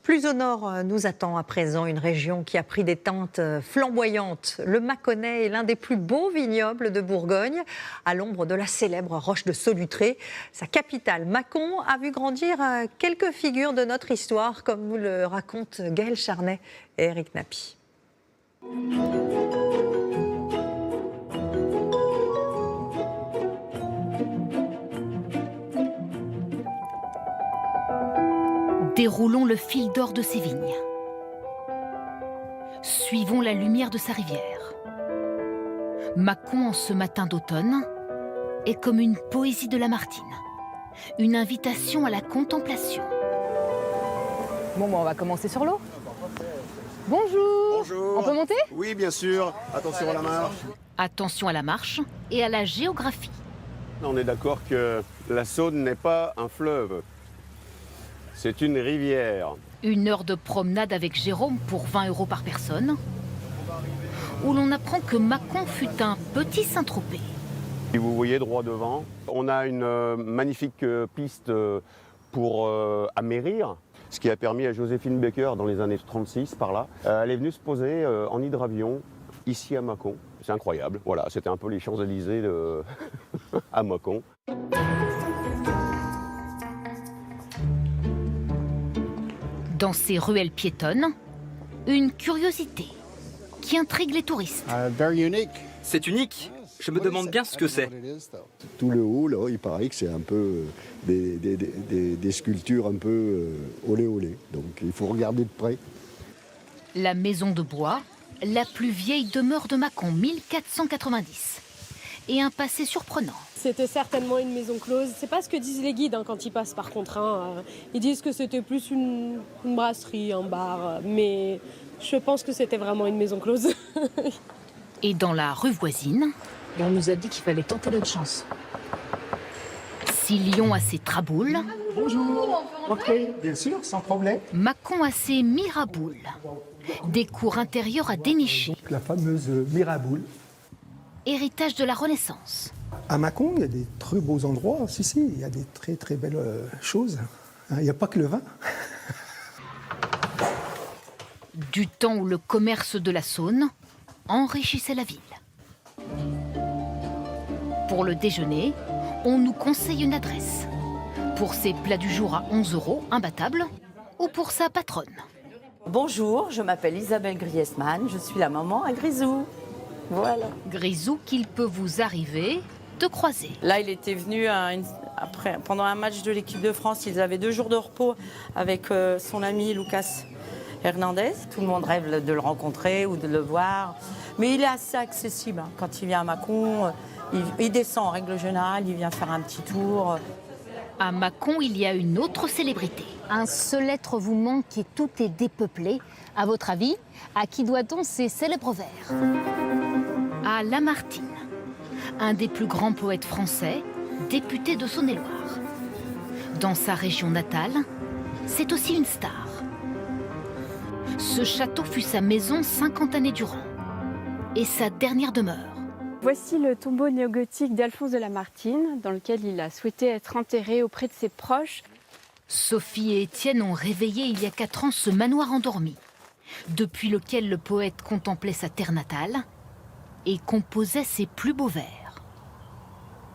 Plus au nord, nous attend à présent une région qui a pris des teintes flamboyantes. Le Mâconnais est l'un des plus beaux vignobles de Bourgogne, à l'ombre de la célèbre roche de Solutré. Sa capitale, Mâcon, a vu grandir quelques figures de notre histoire, comme nous le racontent Gaël Charnet et Eric Nappi. Déroulons le fil d'or de ses vignes. Suivons la lumière de sa rivière. Mâcon en ce matin d'automne est comme une poésie de Lamartine, une invitation à la contemplation. Bon, on va commencer sur l'eau. Bonjour. Bonjour. On peut monter? Oui, bien sûr. Attention à la marche. Attention à la marche et à la géographie. On est d'accord que la Saône n'est pas un fleuve. C'est une rivière. 1 heure de promenade avec Jérôme pour 20 € par personne, où l'on apprend que Mâcon fut un petit Saint-Tropez. Si vous voyez droit devant, on a une magnifique piste pour amérir, ce qui a permis à Joséphine Baker, dans les années 36, par là, elle est venue se poser en hydravion, ici à Mâcon. C'est incroyable. Voilà, c'était un peu les Champs-Élysées à Mâcon. Dans ces ruelles piétonnes, une curiosité qui intrigue les touristes. C'est unique. Je me demande bien ce que c'est. Tout le haut, là, il paraît que c'est un peu des sculptures un peu olé olé. Donc il faut regarder de près. La maison de bois, la plus vieille demeure de Mâcon, 1490. Et un passé surprenant. C'était certainement une maison close. C'est pas ce que disent les guides quand ils passent par contre. Ils disent que c'était plus une brasserie, un bar. Mais je pense que c'était vraiment une maison close. Et dans la rue voisine, On nous a dit qu'il fallait tenter notre chance. si Lyon a ses traboules, Bonjour, entrez, bien sûr, sans problème. Mâcon a ses miraboules. Des cours intérieures à dénicher. La fameuse Miraboule. Héritage de la Renaissance. À Mâcon, il y a des très beaux endroits. Si, il y a des très très belles choses. Il n'y a pas que le vin. Du temps où le commerce de la Saône enrichissait la ville. Pour le déjeuner, on nous conseille une adresse. Pour ses plats du jour à 11 € imbattables, ou pour sa patronne. Bonjour, je m'appelle Isabelle Griesman, je suis la maman à Grisou. Voilà. Grisou qu'il peut vous arriver de croiser. Là, il était venu pendant un match de l'équipe de France. Ils avaient 2 jours de repos avec son ami Lucas Hernandez. Tout le monde rêve de le rencontrer ou de le voir. Mais il est assez accessible. Quand il vient à Mâcon, il descend en règle générale, il vient faire un petit tour. À Mâcon, il y a une autre célébrité. Un seul être vous manque et tout est dépeuplé. À votre avis, à qui doit-on ces célèbres vers? À Lamartine, un des plus grands poètes français, député de Saône-et-Loire. Dans sa région natale, c'est aussi une star. Ce château fut sa maison 50 années durant et sa dernière demeure. Voici le tombeau néogothique d'Alphonse de Lamartine, dans lequel il a souhaité être enterré auprès de ses proches. Sophie et Étienne ont réveillé il y a 4 ans ce manoir endormi, depuis lequel le poète contemplait sa terre natale et composait ses plus beaux vers.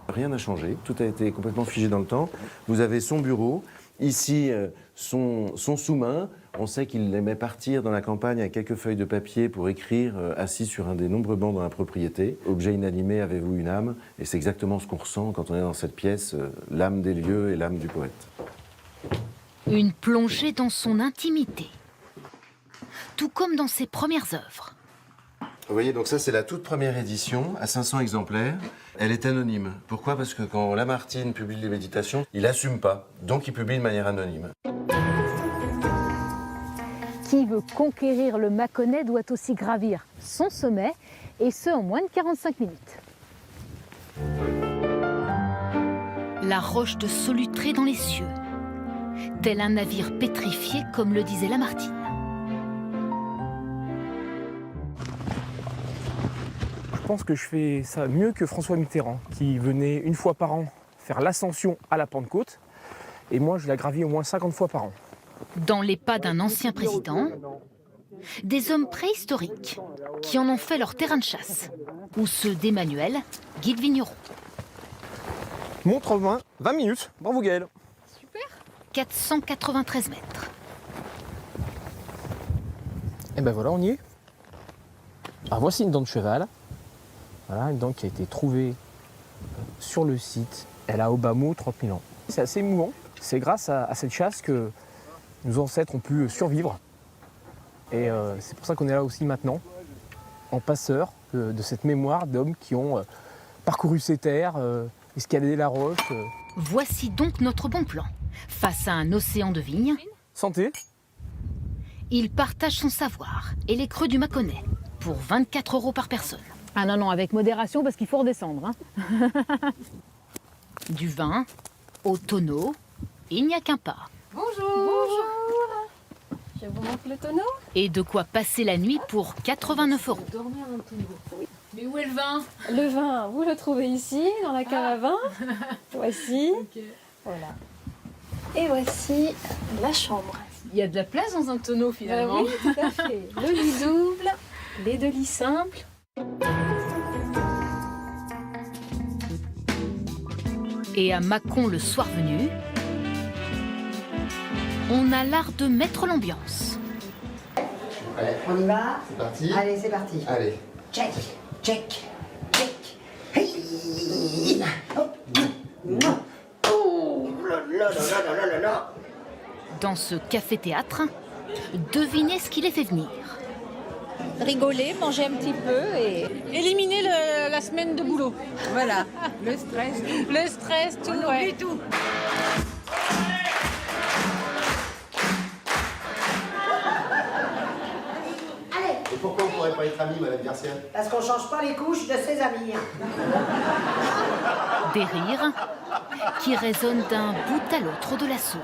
Rien n'a changé, tout a été complètement figé dans le temps. Vous avez son bureau, ici son sous-main. On sait qu'il aimait partir dans la campagne avec quelques feuilles de papier pour écrire assis sur un des nombreux bancs dans la propriété. Objet inanimé, avez-vous une âme? Et c'est exactement ce qu'on ressent quand on est dans cette pièce, l'âme des lieux et l'âme du poète. Une plongée dans son intimité, tout comme dans ses premières œuvres. Vous voyez, donc ça c'est la toute première édition, à 500 exemplaires. Elle est anonyme. Pourquoi? Parce que quand Lamartine publie les méditations, il n'assume pas, donc il publie de manière anonyme. Qui veut conquérir le Mâconnais doit aussi gravir son sommet, et ce en moins de 45 minutes. La roche de Solutré dans les cieux, tel un navire pétrifié comme le disait Lamartine. Je pense que je fais ça mieux que François Mitterrand, qui venait 1 fois par an faire l'ascension à la Pentecôte. Et moi, je la gravis au moins 50 fois par an. Dans les pas d'un ancien président, des hommes préhistoriques qui en ont fait leur terrain de chasse, ou ceux d'Emmanuel, guide vigneron. Montre 20 minutes. Bravo Gaël. 493 mètres. Et ben voilà, on y est. Alors voici une dent de cheval. Voilà, une dent qui a été trouvée sur le site. Elle a au bas mot 30 000 ans. C'est assez émouvant. C'est grâce à cette chasse que nos ancêtres ont pu survivre. Et c'est pour ça qu'on est là aussi maintenant, en passeur de cette mémoire d'hommes qui ont parcouru ces terres, escaladé la roche. Voici donc notre bon plan. Face à un océan de vignes, Santé. il partage son savoir et les creux du Mâconnais pour 24 € par personne. Ah non, non, avec modération parce qu'il faut redescendre. Hein. Du vin au tonneau, il n'y a qu'un pas. Bonjour. Bonjour. Je vous montre le tonneau. Et de quoi passer la nuit pour 89 €. Dormir dans le tonneau. Mais où est le vin? Le vin, vous le trouvez ici, dans la cave à vin. Voici. Ok. Voilà. Et voici la chambre. Il y a de la place dans un tonneau finalement. Oui, tout à fait. Le lit double, les 2 lits simples. Et à Mâcon le soir venu, on a l'art de mettre l'ambiance. Allez, on y va? C'est parti. Allez, c'est parti. Allez. Check, check, check. Hey. Hop. Oh là là là là là là là. Dans ce café-théâtre, devinez ce qui les fait venir. Rigoler, manger un petit peu et éliminer la semaine de boulot. Voilà. Le stress, tout, ouais. Tout. Et pourquoi on ne pourrait pas être amis, Madame Garcia? Parce qu'on change pas les couches de ses amis. Des rires qui résonnent d'un bout à l'autre de la Saône.